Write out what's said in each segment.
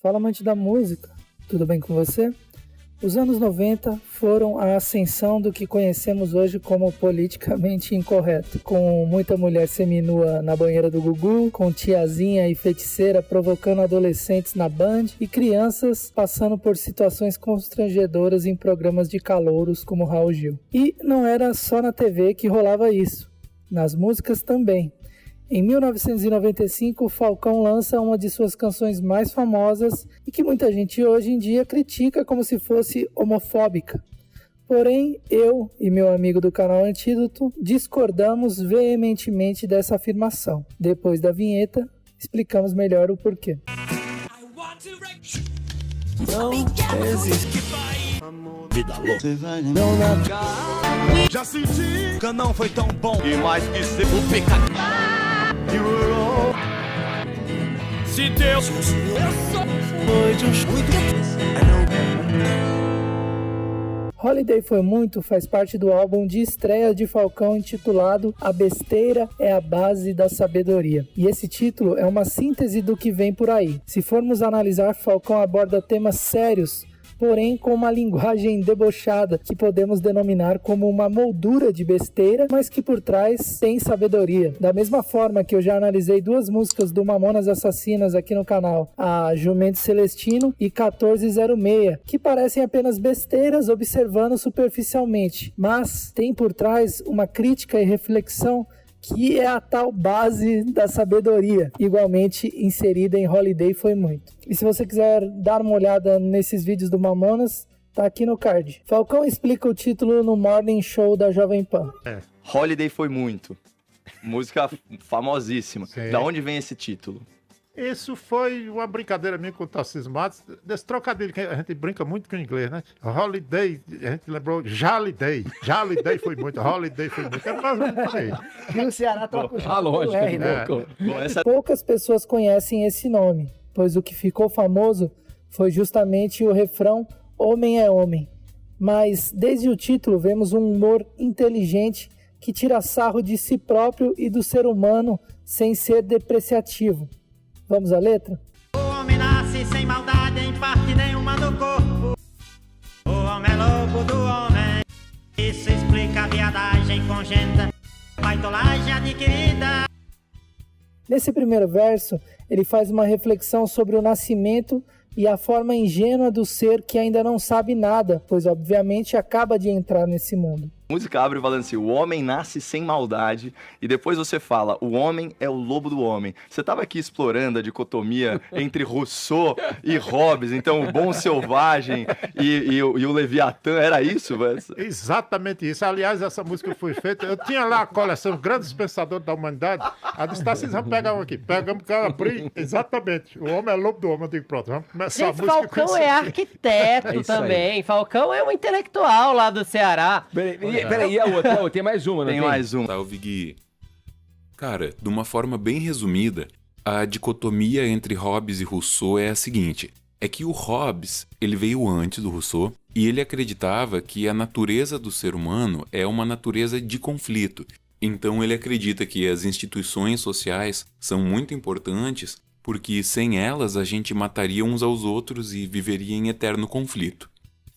Fala, amante da música, tudo bem com você? Os anos 90 foram a ascensão do que conhecemos hoje como politicamente incorreto, com muita mulher seminua na banheira do Gugu, com tiazinha e feiticeira provocando adolescentes na Band e crianças passando por situações constrangedoras em programas de calouros como Raul Gil. E não era só na TV que rolava isso, nas músicas também. Em 1995, o Falcão lança uma de suas canções mais famosas e que muita gente hoje em dia critica como se fosse homofóbica. Porém, eu e meu amigo do canal Antídoto discordamos veementemente dessa afirmação. Depois da vinheta, explicamos melhor o porquê. Não existe vida louca. Você vai não largar. Já senti que não foi tão bom. E mais que ser o pecado. Se Deus foi de Holiday Foi Muito faz parte do álbum de estreia de Falcão intitulado A Besteira é a Base da Sabedoria. E esse título é uma síntese do que vem por aí. Se formos analisar, Falcão aborda temas sérios, porém com uma linguagem debochada, que podemos denominar como uma moldura de besteira, mas que por trás tem sabedoria. Da mesma forma que eu já analisei duas músicas do Mamonas Assassinas aqui no canal, a Jumento Celestino e 1406, que parecem apenas besteiras observando superficialmente, mas tem por trás uma crítica e reflexão que é a tal base da sabedoria, igualmente inserida em Holiday Foi Muito. E se você quiser dar uma olhada nesses vídeos do Mamonas, tá aqui no card. Falcão explica o título no Morning Show da Jovem Pan. Holiday Foi Muito. Música famosíssima. Sim. Da onde vem esse título? Isso foi uma brincadeira minha com o Tarcísio Matos, desse trocadilho que a gente brinca muito com o inglês, né? Holiday, a gente lembrou Jaliday. Jaliday foi muito, Holiday foi muito. É mais ou menos por aí. E o Ceará troca o J lógico. R, né? Bom, essa... Poucas pessoas conhecem esse nome, pois o que ficou famoso foi justamente o refrão Homem é Homem. Mas desde o título vemos um humor inteligente que tira sarro de si próprio e do ser humano sem ser depreciativo. Vamos à letra? O homem nasce sem maldade em parte nenhuma do corpo. O homem é lobo do homem. Isso explica a viadagem congênita, baitolagem adquirida. Nesse primeiro verso, ele faz uma reflexão sobre o nascimento e a forma ingênua do ser que ainda não sabe nada, pois obviamente acaba de entrar nesse mundo. A música abre falando assim, o homem nasce sem maldade, e depois você fala, o homem é o lobo do homem. Você estava aqui explorando a dicotomia entre Rousseau e Hobbes, então o bom selvagem e o Leviatã, era isso? Exatamente isso. Aliás, essa música foi feita, eu tinha lá a coleção Grandes Pensadores da Humanidade, a disse, Tarcísio, vamos pegar um aqui. Pegamos, abri, exatamente, o homem é lobo do homem. Eu digo, pronto, vamos começar a música. Falcão é arquiteto também, Falcão é um intelectual lá do Ceará. Peraí, a outra? Tem mais uma, não tem? Mais uma. Salve, Gui. Cara, de uma forma bem resumida, a dicotomia entre Hobbes e Rousseau é a seguinte. É que o Hobbes, ele veio antes do Rousseau e ele acreditava que a natureza do ser humano é uma natureza de conflito. Então ele acredita que as instituições sociais são muito importantes porque sem elas a gente mataria uns aos outros e viveria em eterno conflito.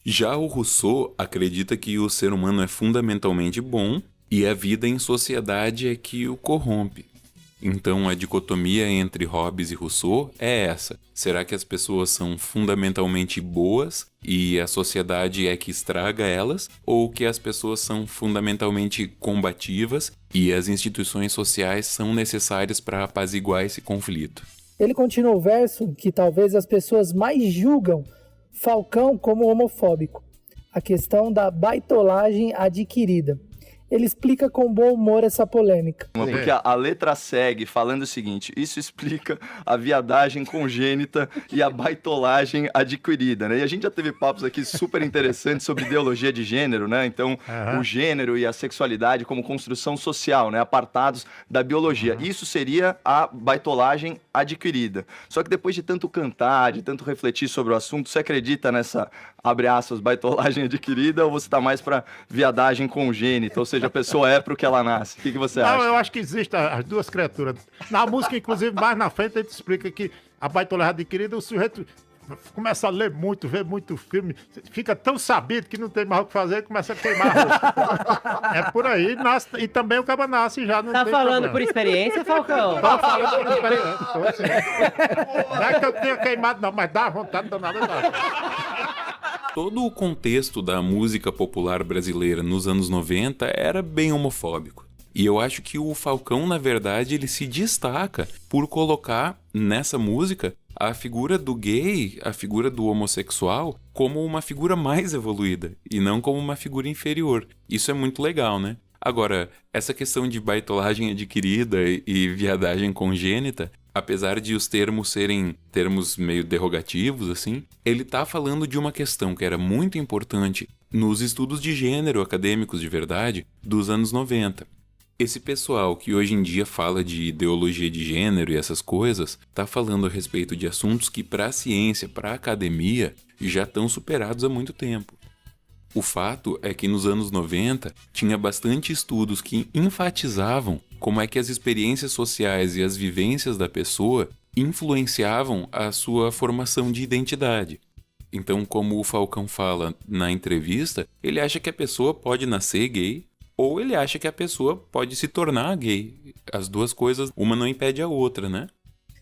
Já o Rousseau acredita que o ser humano é fundamentalmente bom e a vida em sociedade é que o corrompe. Então a dicotomia entre Hobbes e Rousseau é essa. Será que as pessoas são fundamentalmente boas e a sociedade é que estraga elas? Ou que as pessoas são fundamentalmente combativas e as instituições sociais são necessárias para apaziguar esse conflito? Ele continua o verso que talvez as pessoas mais julgam Falcão como homofóbico, a questão da baitolagem adquirida. Ele explica com bom humor essa polêmica. Porque a letra segue falando o seguinte, isso explica a viadagem congênita e a baitolagem adquirida, né? E a gente já teve papos aqui super interessantes sobre ideologia de gênero, né? Então, o gênero e a sexualidade como construção social, né? Apartados da biologia. Isso seria a baitolagem adquirida. Só que depois de tanto cantar, de tanto refletir sobre o assunto, você acredita nessa, abre aspas, baitolagem adquirida ou você tá mais pra viadagem congênita? Ou seja, a pessoa é pro que ela nasce. O que você acha? Não, eu acho que existem as duas criaturas. Na música, inclusive, mais na frente, a gente explica que a baitolagem adquirida, o sujeito começa a ler muito, ver muito filme, fica tão sabido que não tem mais o que fazer e começa a queimar a roupa. É por aí, nasce, e também o cara nasce já, não Tá tem falando problema. por experiência, Falcão? Tô falando por experiência, tô assim. Não é que eu tenha queimado não, mas dá vontade danada. Todo o contexto da música popular brasileira nos anos 90 era bem homofóbico. E eu acho que o Falcão, na verdade, ele se destaca por colocar nessa música a figura do gay, a figura do homossexual, como uma figura mais evoluída e não como uma figura inferior. Isso é muito legal, né? Agora, essa questão de baitolagem adquirida e viadagem congênita, apesar de os termos serem termos meio derrogativos, assim, ele tá falando de uma questão que era muito importante nos estudos de gênero acadêmicos de verdade dos anos 90. Esse pessoal que hoje em dia fala de ideologia de gênero e essas coisas, tá falando a respeito de assuntos que para a ciência, para a academia, já estão superados há muito tempo. O fato é que nos anos 90 tinha bastante estudos que enfatizavam como é que as experiências sociais e as vivências da pessoa influenciavam a sua formação de identidade. Então, como o Falcão fala na entrevista, ele acha que a pessoa pode nascer gay ou ele acha que a pessoa pode se tornar gay. As duas coisas, uma não impede a outra, né?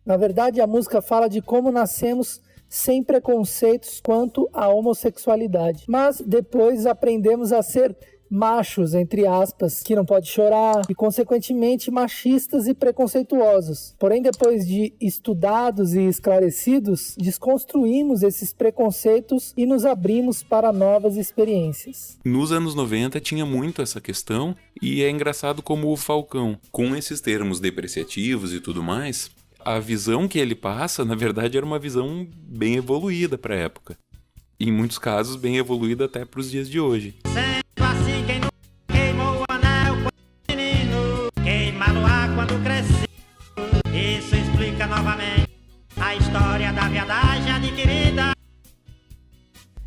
Na verdade, a música fala de como nascemos sem preconceitos quanto à homossexualidade. Mas depois aprendemos a ser machos, entre aspas, que não pode chorar, e consequentemente machistas e preconceituosos. Porém, depois de estudados e esclarecidos, desconstruímos esses preconceitos e nos abrimos para novas experiências. Nos anos 90 tinha muito essa questão, e é engraçado como o Falcão, com esses termos depreciativos e tudo mais, a visão que ele passa, na verdade, era uma visão bem evoluída para a época. Em muitos casos, bem evoluída até para os dias de hoje. Sendo assim, quem não queimou o anel quando menino, queima-lo-á quando cresceu. Isso explica novamente a história da viadagem adquirida.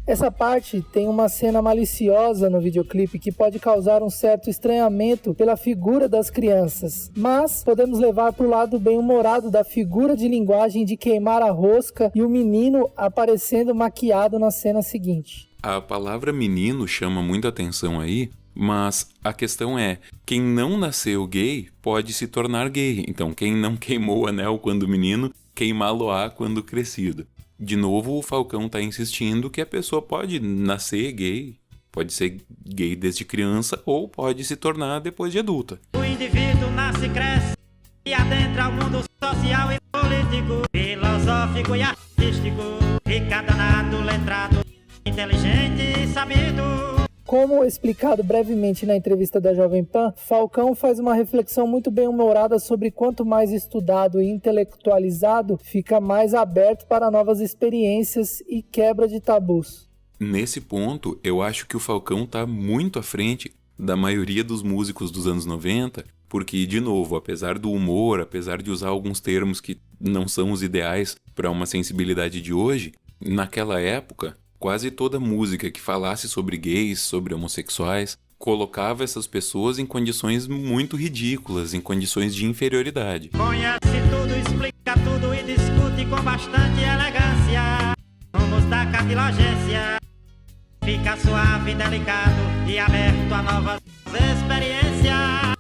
Essa parte tem uma cena maliciosa no videoclipe que pode causar um certo estranhamento pela figura das crianças, mas podemos levar para o lado bem-humorado da figura de linguagem de queimar a rosca e o menino aparecendo maquiado na cena seguinte. A palavra menino chama muita atenção aí, mas a questão é, quem não nasceu gay pode se tornar gay, então quem não queimou o anel quando menino, queimá-lo-á quando crescido. De novo, o Falcão está insistindo que a pessoa pode nascer gay, pode ser gay desde criança ou pode se tornar depois de adulta. O indivíduo nasce, cresce e adentra o mundo social e político, filosófico e artístico. Fica danado, letrado, inteligente e sabido. Como explicado brevemente na entrevista da Jovem Pan, Falcão faz uma reflexão muito bem-humorada sobre quanto mais estudado e intelectualizado, fica mais aberto para novas experiências e quebra de tabus. Nesse ponto, eu acho que o Falcão está muito à frente da maioria dos músicos dos anos 90, porque, de novo, apesar do humor, apesar de usar alguns termos que não são os ideais para uma sensibilidade de hoje, naquela época, quase toda música que falasse sobre gays, sobre homossexuais, colocava essas pessoas em condições muito ridículas, em condições de inferioridade. Conhece tudo, explica tudo e discute com bastante elegância. Rumos da cartilagência. Fica suave, delicado e aberto a novas experiências.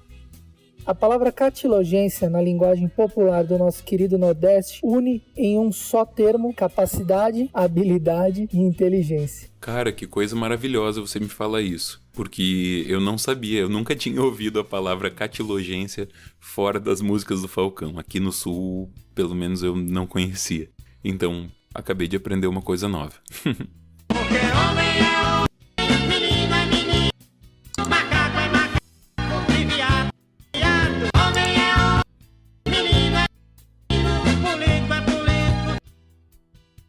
A palavra catilogência, na linguagem popular do nosso querido Nordeste, une em um só termo capacidade, habilidade e inteligência. Cara, que coisa maravilhosa você me falar isso, porque eu não sabia, eu nunca tinha ouvido a palavra catilogência fora das músicas do Falcão. Aqui no Sul, pelo menos eu não conhecia. Então, acabei de aprender uma coisa nova. Porque homem é homem, menino é menino, macaco é macaco, e viado é viado. Homem é homem, menino é menino, político é político,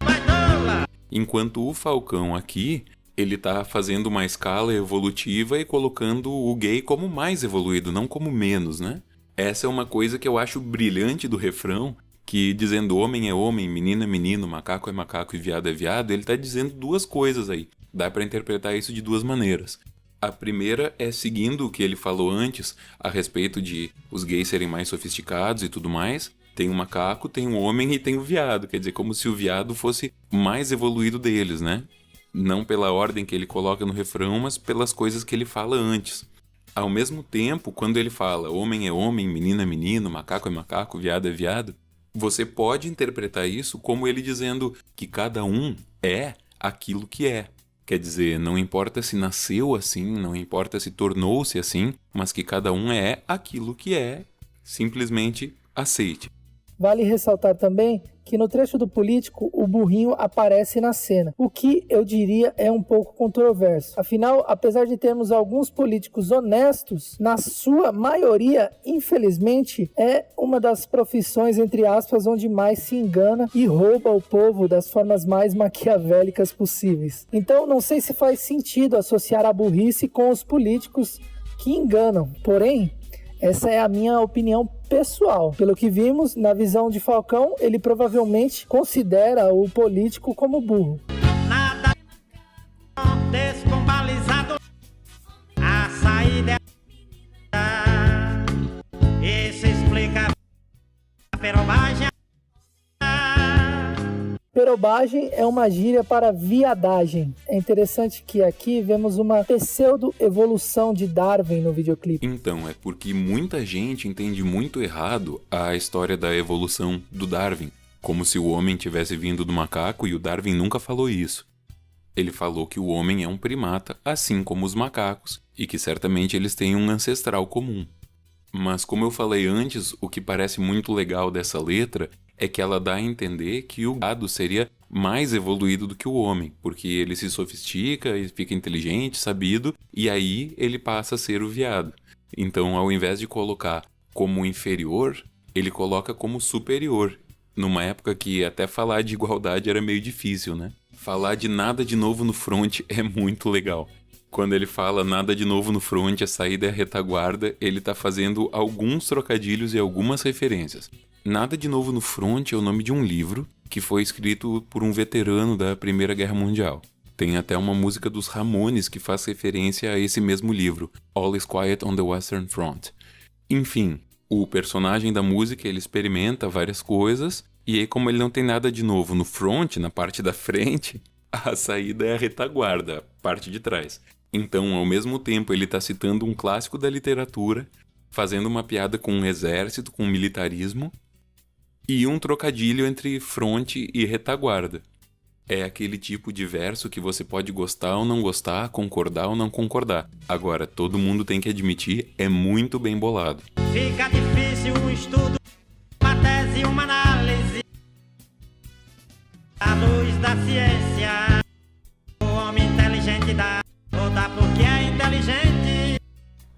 baitola. Enquanto o Falcão aqui, ele tá fazendo uma escala evolutiva e colocando o gay como mais evoluído, não como menos, né? Essa é uma coisa que eu acho brilhante do refrão, que dizendo homem é homem, menino é menino, macaco é macaco e viado é viado, ele tá dizendo duas coisas aí. Dá pra interpretar isso de duas maneiras. A primeira é seguindo o que ele falou antes a respeito de os gays serem mais sofisticados e tudo mais, Tem o macaco, tem o homem e tem o veado. Quer dizer, como se o veado fosse mais evoluído deles, né? Não pela ordem que ele coloca no refrão, mas pelas coisas que ele fala antes. Ao mesmo tempo, quando ele fala homem é homem, menino é menino, macaco é macaco, veado é veado, você pode interpretar isso como ele dizendo que cada um é aquilo que é. Quer dizer, não importa se nasceu assim, não importa se tornou-se assim, mas que cada um é aquilo que é, simplesmente aceite. Vale ressaltar também que no trecho do Político, o burrinho aparece na cena, o que eu diria é um pouco controverso. Afinal, apesar de termos alguns políticos honestos, na sua maioria, infelizmente, é uma das profissões, entre aspas, onde mais se engana e rouba o povo das formas mais maquiavélicas possíveis. Então, não sei se faz sentido associar a burrice com os políticos que enganam. Porém, essa é a minha opinião pessoal. Pelo que vimos, na visão de Falcão, ele provavelmente considera o político como burro. Nada descompalizado, a saída isso explica a perobagem. Perobagem é uma gíria para viadagem. É interessante que aqui vemos uma pseudo-evolução de Darwin no videoclipe. Então, é porque muita gente entende muito errado a história da evolução do Darwin, como se o homem tivesse vindo do macaco, e o Darwin nunca falou isso. Ele falou que o homem é um primata, assim como os macacos, e que certamente eles têm um ancestral comum. Mas como eu falei antes, o que parece muito legal dessa letra é que ela dá a entender que o gado seria mais evoluído do que o homem, porque ele se sofistica e fica inteligente, sabido, e aí ele passa a ser o veado. Então, ao invés de colocar como inferior, ele coloca como superior, numa época que até falar de igualdade era meio difícil, né? Falar de nada de novo no front é muito legal. Quando ele fala nada de novo no front, a saída é a retaguarda, ele tá fazendo alguns trocadilhos e algumas referências. Nada de novo no front é o nome de um livro que foi escrito por um veterano da Primeira Guerra Mundial. Tem até uma música dos Ramones que faz referência a esse mesmo livro, All is Quiet on the Western Front. Enfim, o personagem da música ele experimenta várias coisas e aí como ele não tem nada de novo no front, na parte da frente, a saída é a retaguarda, a parte de trás. Então, ao mesmo tempo, ele está citando um clássico da literatura, fazendo uma piada com um exército, com um militarismo, e um trocadilho entre fronte e retaguarda. É aquele tipo de verso que você pode gostar ou não gostar, concordar ou não concordar. Agora, todo mundo tem que admitir, é muito bem bolado. Fica difícil um estudo, uma tese, uma análise à luz da ciência. O homem inteligente dá porque é inteligente.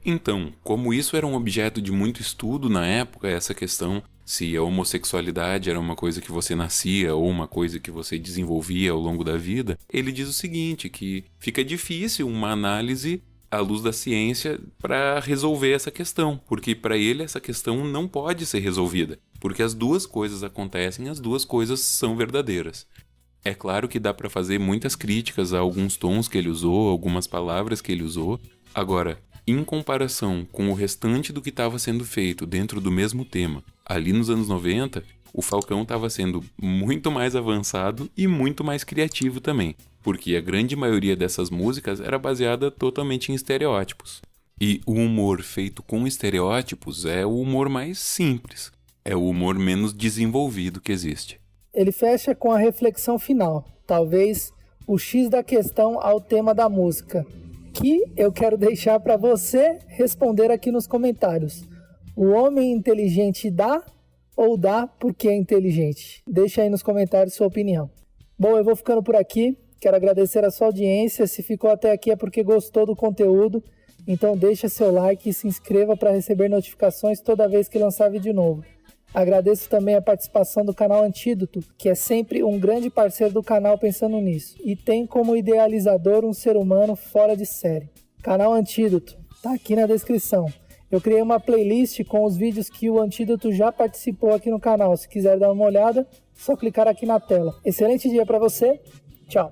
Então, como isso era um objeto de muito estudo na época, essa questão se a homossexualidade era uma coisa que você nascia ou uma coisa que você desenvolvia ao longo da vida, ele diz o seguinte, que fica difícil uma análise à luz da ciência para resolver essa questão, porque para ele essa questão não pode ser resolvida, porque as duas coisas acontecem, as duas coisas são verdadeiras. É claro que dá para fazer muitas críticas a alguns tons que ele usou, algumas palavras que ele usou. Agora, em comparação com o restante do que estava sendo feito dentro do mesmo tema, ali nos anos 90, o Falcão estava sendo muito mais avançado e muito mais criativo também, porque a grande maioria dessas músicas era baseada totalmente em estereótipos. E o humor feito com estereótipos é o humor mais simples, é o humor menos desenvolvido que existe. Ele fecha com a reflexão final, talvez o X da questão ao tema da música, que eu quero deixar para você responder aqui nos comentários. O homem inteligente dá ou dá porque é inteligente? Deixa aí nos comentários sua opinião. Bom, eu vou ficando por aqui, quero agradecer a sua audiência, se ficou até aqui é porque gostou do conteúdo, então deixa seu like e se inscreva para receber notificações toda vez que lançar vídeo novo. Agradeço também a participação do canal Antídoto, que é sempre um grande parceiro do canal pensando nisso, e tem como idealizador um ser humano fora de série. Canal Antídoto, tá aqui na descrição. Eu criei uma playlist com os vídeos que o Antídoto já participou aqui no canal. Se quiser dar uma olhada, só clicar aqui na tela. Excelente dia pra você, tchau.